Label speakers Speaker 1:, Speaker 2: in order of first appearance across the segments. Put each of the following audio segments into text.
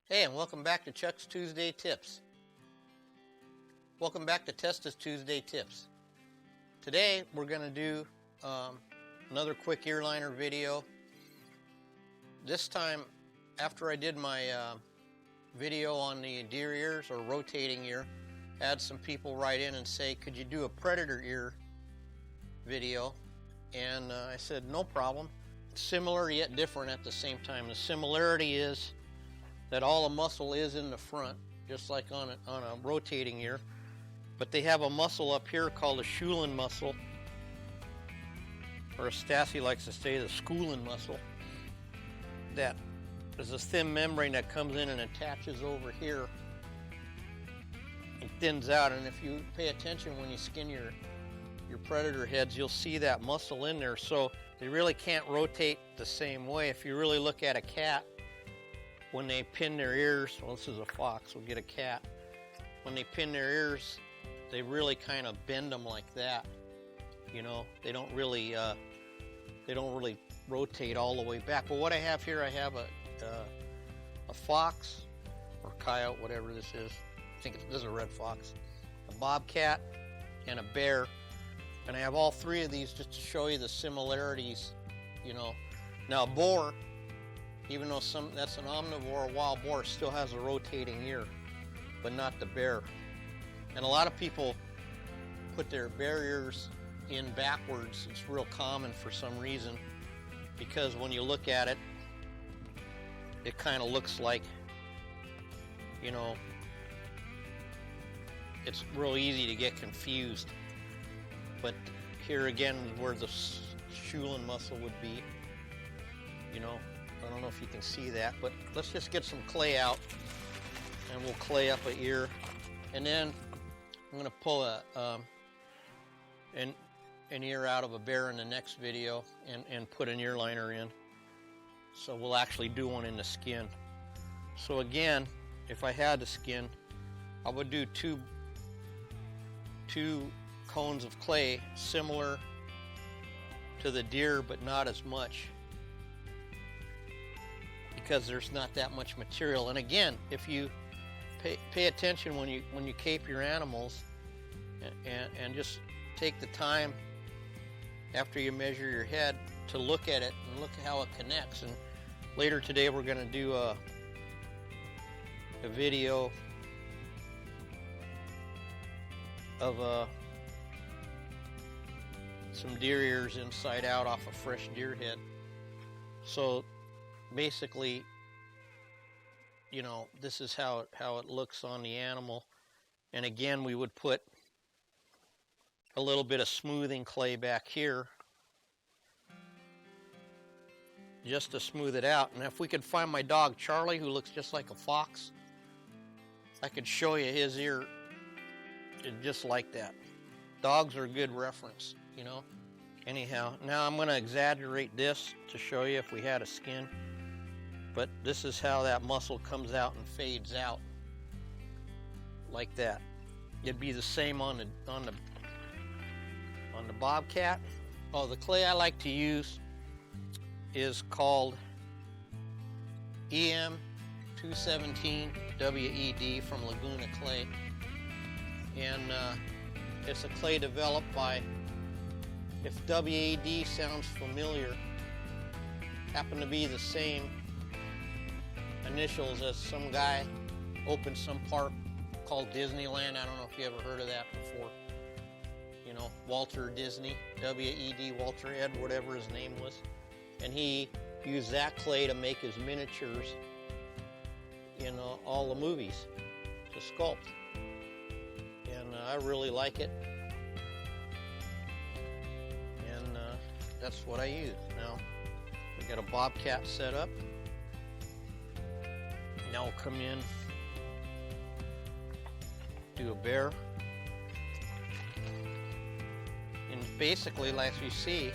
Speaker 1: Hey, and welcome back to Chuck's Tuesday Tips. Welcome back to Testa's Tuesday Tips. Today we're going to do another quick ear liner video. This time, after I did my video on the deer ears or rotating ear, I had some people write in and say, could you do a predator ear video? And I said, no problem. It's similar yet different at the same time. The similarity is that all the muscle is in the front, just like on a rotating ear, but they have a muscle up here called the Schulin muscle, or as Stassi likes to say, the Schulin muscle. That is a thin membrane that comes in and attaches over here and thins out. And if you pay attention when you skin your predator heads, you'll see that muscle in there. So they really can't rotate the same way. If you really look at a cat, when they pin their ears, well, this is a fox, we'll get a cat. When they pin their ears, they really kind of bend them like that. You know, they don't really rotate all the way back. But what I have here, I have a fox or coyote, whatever this is. I think this is a red fox, a bobcat, and a bear. And I have all three of these just to show you the similarities. You know, now a boar, even though that's an omnivore, a wild boar still has a rotating ear, but not the bear. And a lot of people put their bear ears in backwards. It's real common for some reason, because when you look at it, it kind of looks like, you know, it's real easy to get confused. But here again, where the Schulin muscle would be, you know, I don't know if you can see that, but let's just get some clay out and we'll clay up an ear. And then I'm going to pull an ear out of a bear in the next video and put an ear liner in. So we'll actually do one in the skin. So again, if I had the skin, I would do two cones of clay similar to the deer, but not as much, because there's not that much material. And again, if you pay attention when you cape your animals, and just take the time after you measure your head to look at it and look at how it connects. And later today we're going to do a video of some deer ears inside out off a fresh deer head. So basically, you know, this is how it looks on the animal. And again, we would put a little bit of smoothing clay back here just to smooth it out. And if we could find my dog Charlie, who looks just like a fox, I could show you his ear just like that. Dogs are a good reference, you know. Anyhow, now I'm going to exaggerate this to show you if we had a skin. But this is how that muscle comes out and fades out, like that. It'd be the same on the bobcat. Oh, the clay I like to use is called EM217 WED from Laguna Clay, and it's a clay developed by, if WED sounds familiar, happen to be the same initials as some guy opened some park called Disneyland. I don't know if you ever heard of that before. You know, Walter Disney, WED, Walter Ed, whatever his name was. And he used that clay to make his miniatures in all the movies, to sculpt. And I really like it. And that's what I use. Now, we got a bobcat set up. Now we'll come in, do a bear. And basically, like you see,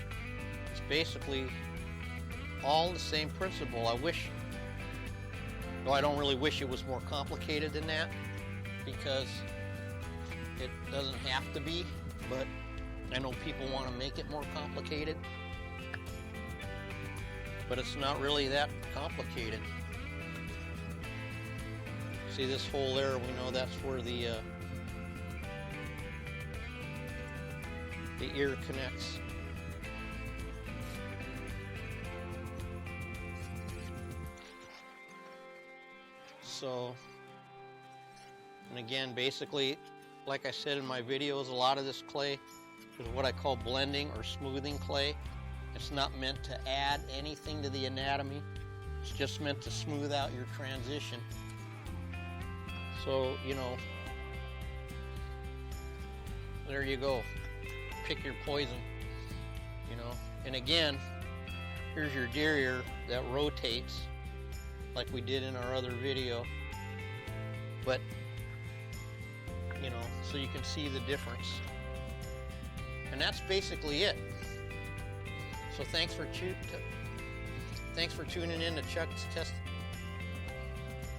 Speaker 1: it's basically all the same principle. I don't really wish it was more complicated than that, because it doesn't have to be, but I know people want to make it more complicated. But it's not really that complicated. See this hole there? We know that's where the ear connects. So, and again, basically, like I said in my videos, a lot of this clay is what I call blending or smoothing clay. It's not meant to add anything to the anatomy. It's just meant to smooth out your transition. So, you know, there you go. Pick your poison, you know. And again, here's your deer ear that rotates like we did in our other video. But, you know, so you can see the difference. And that's basically it. So thanks for tuning in to Chuck's Test.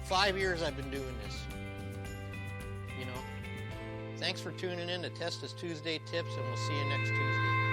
Speaker 1: 5 years I've been doing this. You know. Thanks for tuning in to Testa's Tuesday Tips, and we'll see you next Tuesday.